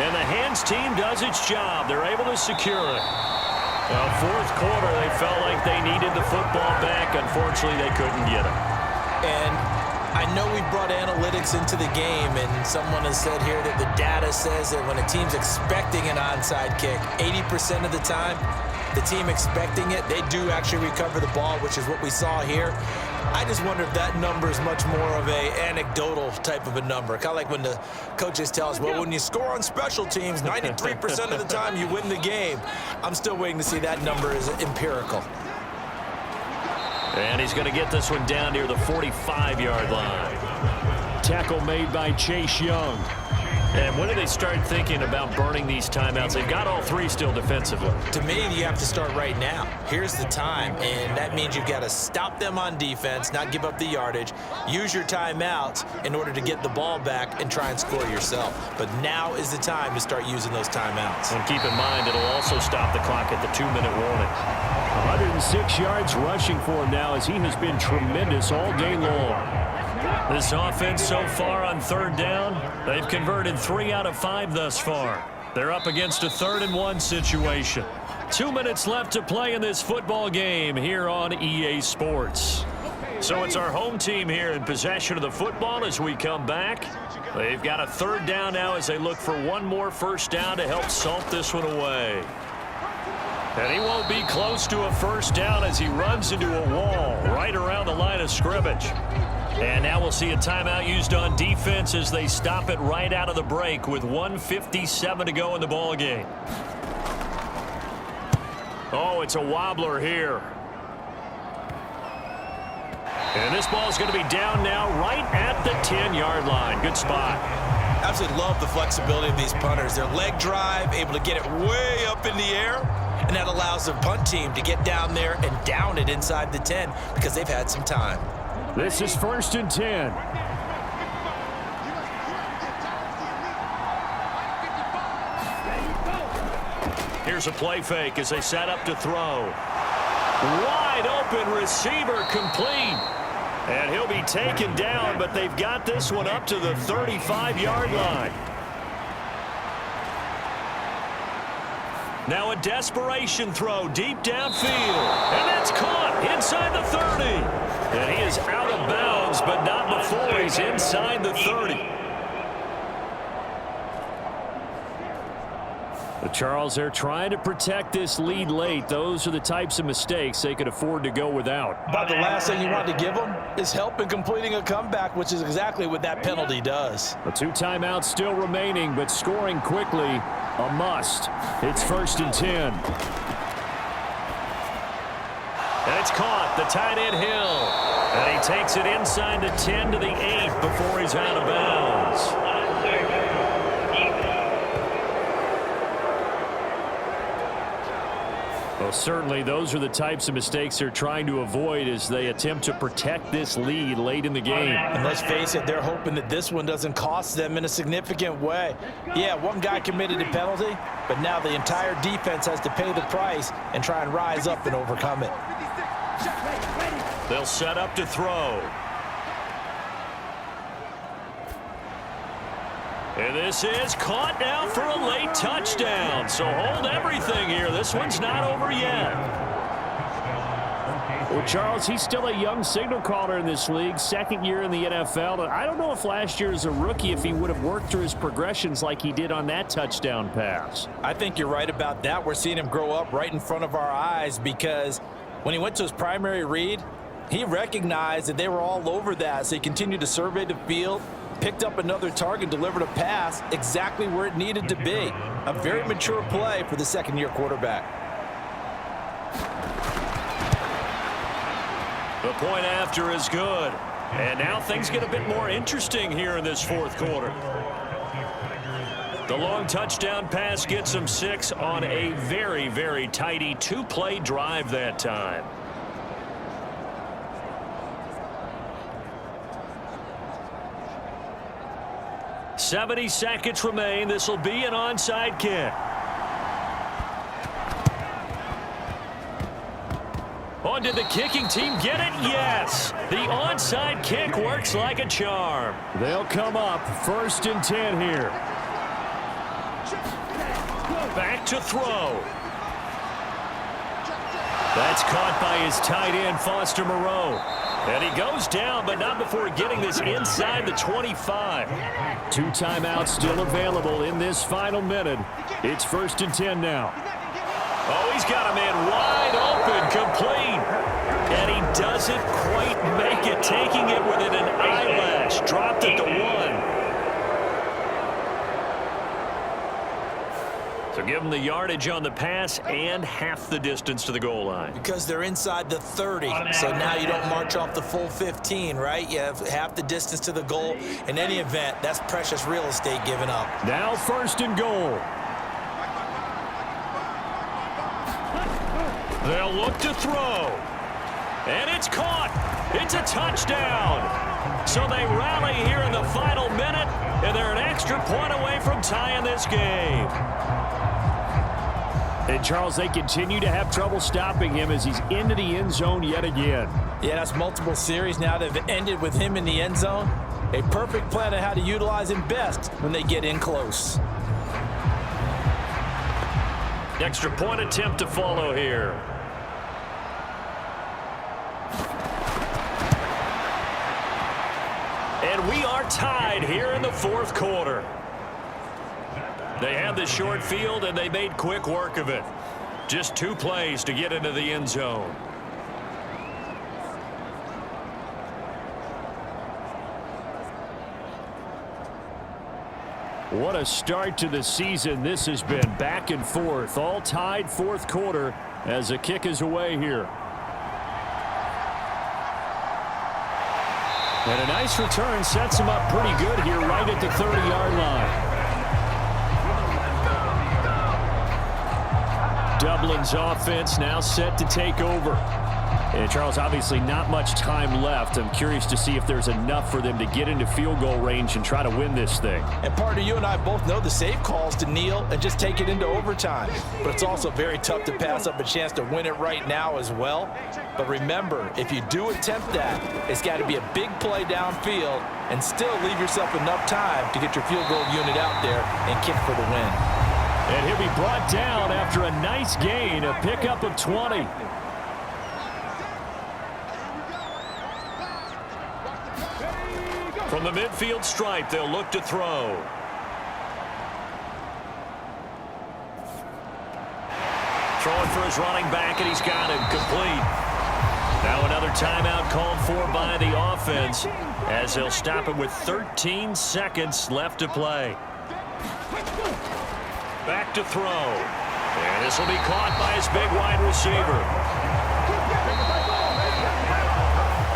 And the hands team does its job. They're able to secure it. Well, fourth quarter, they felt like they needed the football back. Unfortunately, they couldn't get it. And I know we brought analytics into the game, and someone has said here that the data says that when a team's expecting an onside kick, 80% of the time, the team expecting it, they do actually recover the ball, which is what we saw here. I just wonder if that number is much more of a anecdotal type of a number. Kind of like when the coaches tell us, well, when you score on special teams, 93% of the time you win the game. I'm still waiting to see that number is empirical. And he's going to get this one down near the 45-yard line. Tackle made by Chase Young. And when do they start thinking about burning these timeouts? They've got all three still defensively. To me, you have to start right now. Here's the time, and that means you've got to stop them on defense, not give up the yardage, use your timeouts in order to get the ball back and try and score yourself. But now is the time to start using those timeouts. And keep in mind, it'll also stop the clock at the 2-minute warning. 106 yards rushing for him now as he has been tremendous all day long. This offense so far on third down, they've converted 3 out of 5 thus far. They're up against a 3rd-and-1 situation. 2 minutes left to play in this football game here on EA Sports. So it's our home team here in possession of the football as we come back. They've got a 3rd down now as they look for one more first down to help salt this one away. And he won't be close to a first down as he runs into a wall right around the line of scrimmage. And now we'll see a timeout used on defense as they stop it right out of the break with 1:57 to go in the ball game. Oh, it's a wobbler here. And this ball is going to be down now right at the 10-yard line. Good spot. Absolutely love the flexibility of these punters. Their leg drive, able to get it way up in the air, and that allows the punt team to get down there and down it inside the 10 because they've had some time. This is 1st and 10. Here's a play fake as they set up to throw. Wide open receiver complete. And he'll be taken down, but they've got this one up to the 35-yard line. Now a desperation throw deep downfield. And that's caught inside the 30. And he is out of bounds, but not before he's inside the 30. But Charles, they're trying to protect this lead late. Those are the types of mistakes they could afford to go without. But the last thing you want to give them is help in completing a comeback, which is exactly what that penalty does. The 2 timeouts still remaining, but scoring quickly, a must. It's 1st and 10. And it's caught, the tight end Hill. And he takes it inside the 10 to the 8 before he's out of bounds. Well, certainly those are the types of mistakes they're trying to avoid as they attempt to protect this lead late in the game. And let's face it, they're hoping that this one doesn't cost them in a significant way. Yeah, one guy committed a penalty, but now the entire defense has to pay the price and try and rise up and overcome it. They'll set up to throw. And this is caught now for a late touchdown. So hold everything here. This one's not over yet. Well, Charles, he's still a young signal caller in this league, 2nd year in the NFL. I don't know if last year as a rookie if he would have worked through his progressions like he did on that touchdown pass. I think you're right about that. We're seeing him grow up right in front of our eyes because when he went to his primary read, he recognized that they were all over that. So he continued to survey the field, picked up another target, delivered a pass exactly where it needed to be. A very mature play for the 2nd-year quarterback. The point after is good. And now things get a bit more interesting here in this 4th quarter. The long touchdown pass gets them 6 on a very, very tidy 2-play drive that time. "70 seconds remain. This will be an onside kick. Oh, did the kicking team get it? Yes. The onside kick works like a charm. They'll come up 1st and 10 here. Back to throw. That's caught by his tight end, Foster Moreau. And he goes down, but not before getting this inside the 25. 2 timeouts still available in this final minute. It's 1st and 10 now. Oh, he's got a man wide open, complete. And he doesn't quite make it, taking it within an eyelash. Dropped it to 1. So give them the yardage on the pass and half the distance to the goal line. Because they're inside the 30, so now you don't march off the full 15, right? You have half the distance to the goal. In any event, that's precious real estate given up. Now 1st and goal. They'll look to throw. And it's caught. It's a touchdown. So they rally here in the final minute, and they're an extra point away from tying this game. And, Charles, they continue to have trouble stopping him as he's into the end zone yet again. Yeah, that's multiple series now that have ended with him in the end zone. A perfect plan on how to utilize him best when they get in close. Extra point attempt to follow here. And we are tied here in the 4th quarter. They had the short field, and they made quick work of it. Just 2 plays to get into the end zone. What a start to the season this has been. Back and forth, all tied 4th quarter as the kick is away here. And a nice return sets him up pretty good here right at the 30-yard line. Dublin's offense now set to take over. And, Charles, obviously not much time left. I'm curious to see if there's enough for them to get into field goal range and try to win this thing. And, partner, you and I both know the safe calls to kneel and just take it into overtime. But it's also very tough to pass up a chance to win it right now as well. But remember, if you do attempt that, it's got to be a big play downfield and still leave yourself enough time to get your field goal unit out there and kick for the win. And he'll be brought down after a nice gain, a pickup of 20. From the midfield stripe, they'll look to throw. Throwing for his running back, and he's got him complete. Now another timeout called for by the offense as they'll stop it with 13 seconds left to play. Back to throw. And this will be caught by his big wide receiver.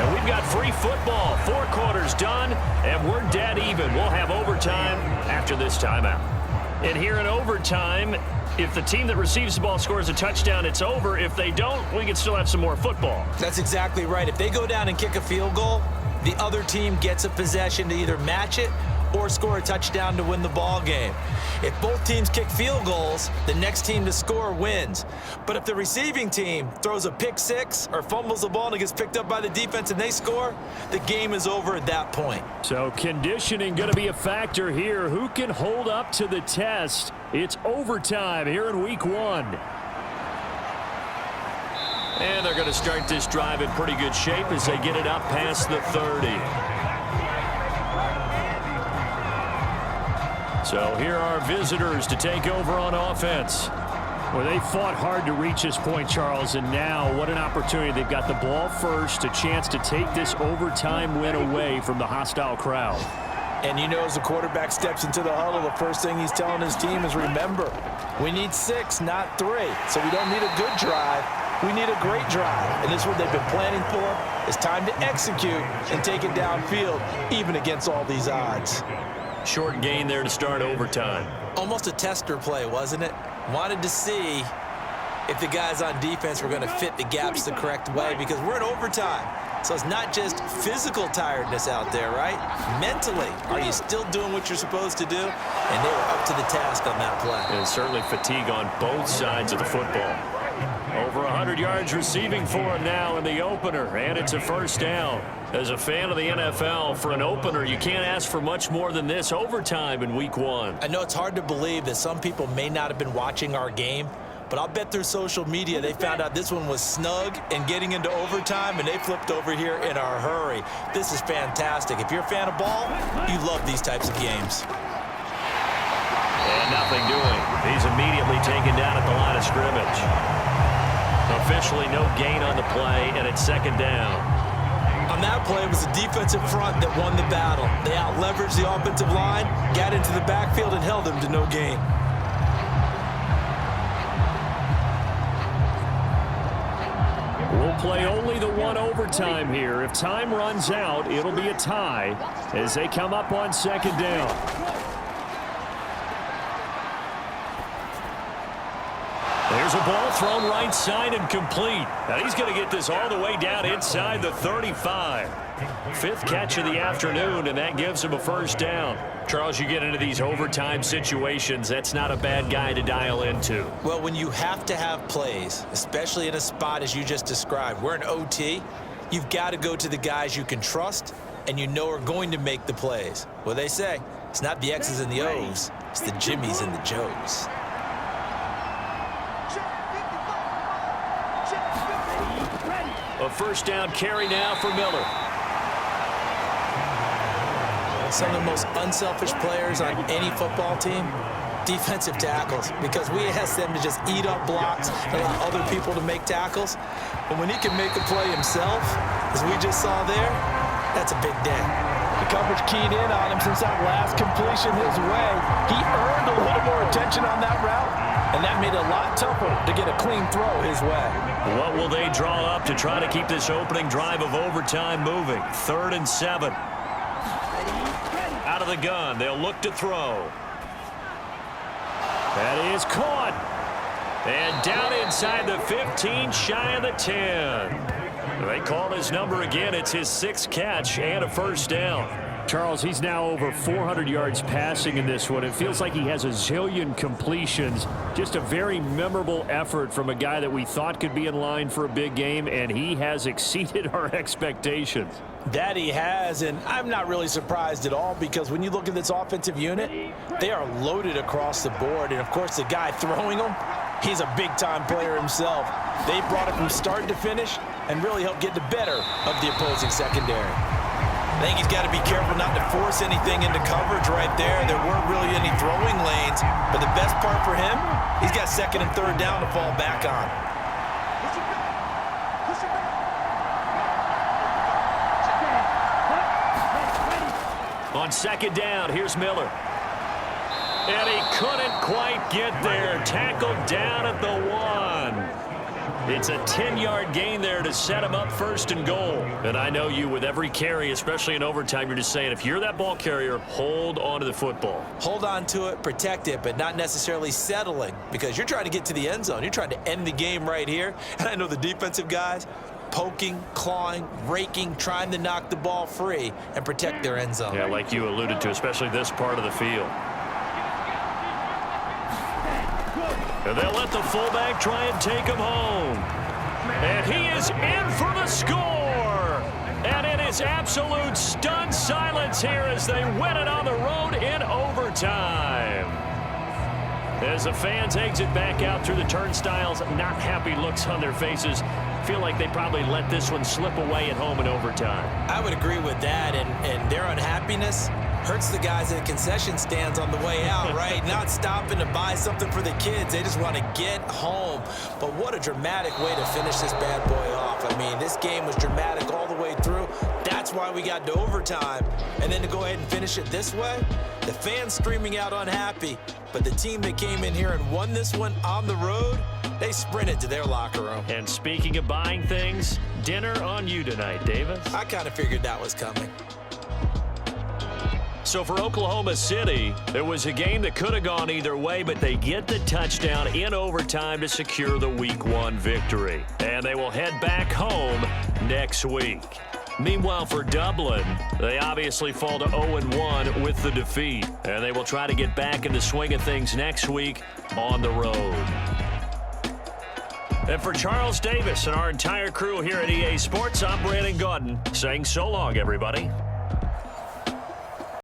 And we've got free football. 4 quarters done, and we're dead even. We'll have overtime after this timeout. And here in overtime, if the team that receives the ball scores a touchdown, it's over. If they don't, we can still have some more football. That's exactly right. If they go down and kick a field goal, the other team gets a possession to either match it or score a touchdown to win the ball game. If both teams kick field goals, the next team to score wins. But if the receiving team throws a pick six or fumbles the ball and it gets picked up by the defense and they score, the game is over at that point. So conditioning going to be a factor here. Who can hold up to the test? It's overtime here in week 1. And they're going to start this drive in pretty good shape as they get it up past the 30. So here are visitors to take over on offense. Well, they fought hard to reach this point, Charles, and now what an opportunity. They've got the ball first, a chance to take this overtime win away from the hostile crowd. And you know, as the quarterback steps into the huddle, the first thing he's telling his team is, remember, we need 6, not 3. So we don't need a good drive. We need a great drive. And this is what they've been planning for. It's time to execute and take it downfield, even against all these odds. Short gain there to start overtime. Almost a tester play, wasn't it? Wanted to see if the guys on defense were going to fit the gaps the correct way, because we're in overtime. So it's not just physical tiredness out there, right? Mentally, are you still doing what you're supposed to do? And they were up to the task on that play. And certainly fatigue on both sides of the football. Over 100 yards receiving for him now in the opener, and it's a first down. As a fan of the NFL, for an opener, you can't ask for much more than this overtime in Week 1. I know it's hard to believe that some people may not have been watching our game, but I'll bet through social media they found out this one was snug and getting into overtime, and they flipped over here in a hurry. This is fantastic. If you're a fan of ball, you love these types of games. And nothing doing. He's immediately taken down at the line of scrimmage. Officially no gain on the play, and it's second down. On that play, it was the defensive front that won the battle. They out-leveraged the offensive line, got into the backfield, and held them to no gain. We'll play only the one overtime here. If time runs out, it'll be a tie as they come up on second down. There's a ball thrown right side and complete. Now he's going to get this all the way down inside the 35. Fifth catch of the afternoon, and that gives him a first down. Charles, you get into these overtime situations, that's not a bad guy to dial into. Well, when you have to have plays, especially in a spot as you just described, we're in OT, you've got to go to the guys you can trust and you know are going to make the plays. Well, they say it's not the X's and the O's, it's the Jimmies and the Joes. A first down carry now for Miller. Some of the most unselfish players on any football team, defensive tackles, because we ask them to just eat up blocks and allow other people to make tackles. But when he can make a play himself, as we just saw there, that's a big day. The coverage keyed in on him since that last completion his way. He earned a little more attention on that route, and that made it a lot tougher to get a clean throw his way. What will they draw up to try to keep this opening drive of overtime moving? 3rd and 7. Out of the gun, they'll look to throw. That is caught. And down inside the 15, shy of the 10. They called his number again. It's his 6th catch and a first down. Charles, he's now over 400 yards passing in this one. It feels like he has a zillion completions. Just a very memorable effort from a guy that we thought could be in line for a big game, and he has exceeded our expectations. That he has, and I'm not really surprised at all because when you look at this offensive unit, they are loaded across the board. And, of course, the guy throwing them, he's a big-time player himself. They brought it from start to finish and really helped get the better of the opposing secondary. I think he's got to be careful not to force anything into coverage right there. There weren't really any throwing lanes, but the best part for him, he's got 2nd and 3rd down to fall back on. On 2nd down, here's Miller. And he couldn't quite get there. Tackled down at the 1. It's a 10-yard gain there to set him up 1st and goal. And I know you, with every carry, especially in overtime, you're just saying, if you're that ball carrier, hold on to the football. Hold on to it, protect it, but not necessarily settling, because you're trying to get to the end zone. You're trying to end the game right here. And I know the defensive guys, poking, clawing, raking, trying to knock the ball free and protect their end zone. Yeah, like you alluded to, especially this part of the field. And they'll let the fullback try and take him home. And he is in for the score. And it is absolute stunned silence here as they win it on the road in overtime. As the fans exit back out through the turnstiles, not happy looks on their faces. Feel like they probably let this one slip away at home in overtime. I would agree with that, and their unhappiness hurts the guys at the concession stands on the way out, right? Not stopping to buy something for the kids. They just want to get home. But what a dramatic way to finish this bad boy off. I mean, this game was dramatic all the way through. That's why we got to overtime. And then to go ahead and finish it this way, the fans screaming out unhappy. But the team that came in here and won this one on the road, they sprinted to their locker room. And speaking of buying things, dinner on you tonight, Davis. I kind of figured that was coming. So for Oklahoma City, there was a game that could have gone either way, but they get the touchdown in overtime to secure the Week 1 victory. And they will head back home next week. Meanwhile, for Dublin, they obviously fall to 0-1 with the defeat. And they will try to get back in the swing of things next week on the road. And for Charles Davis and our entire crew here at EA Sports, I'm Brandon Gaudin saying so long, everybody.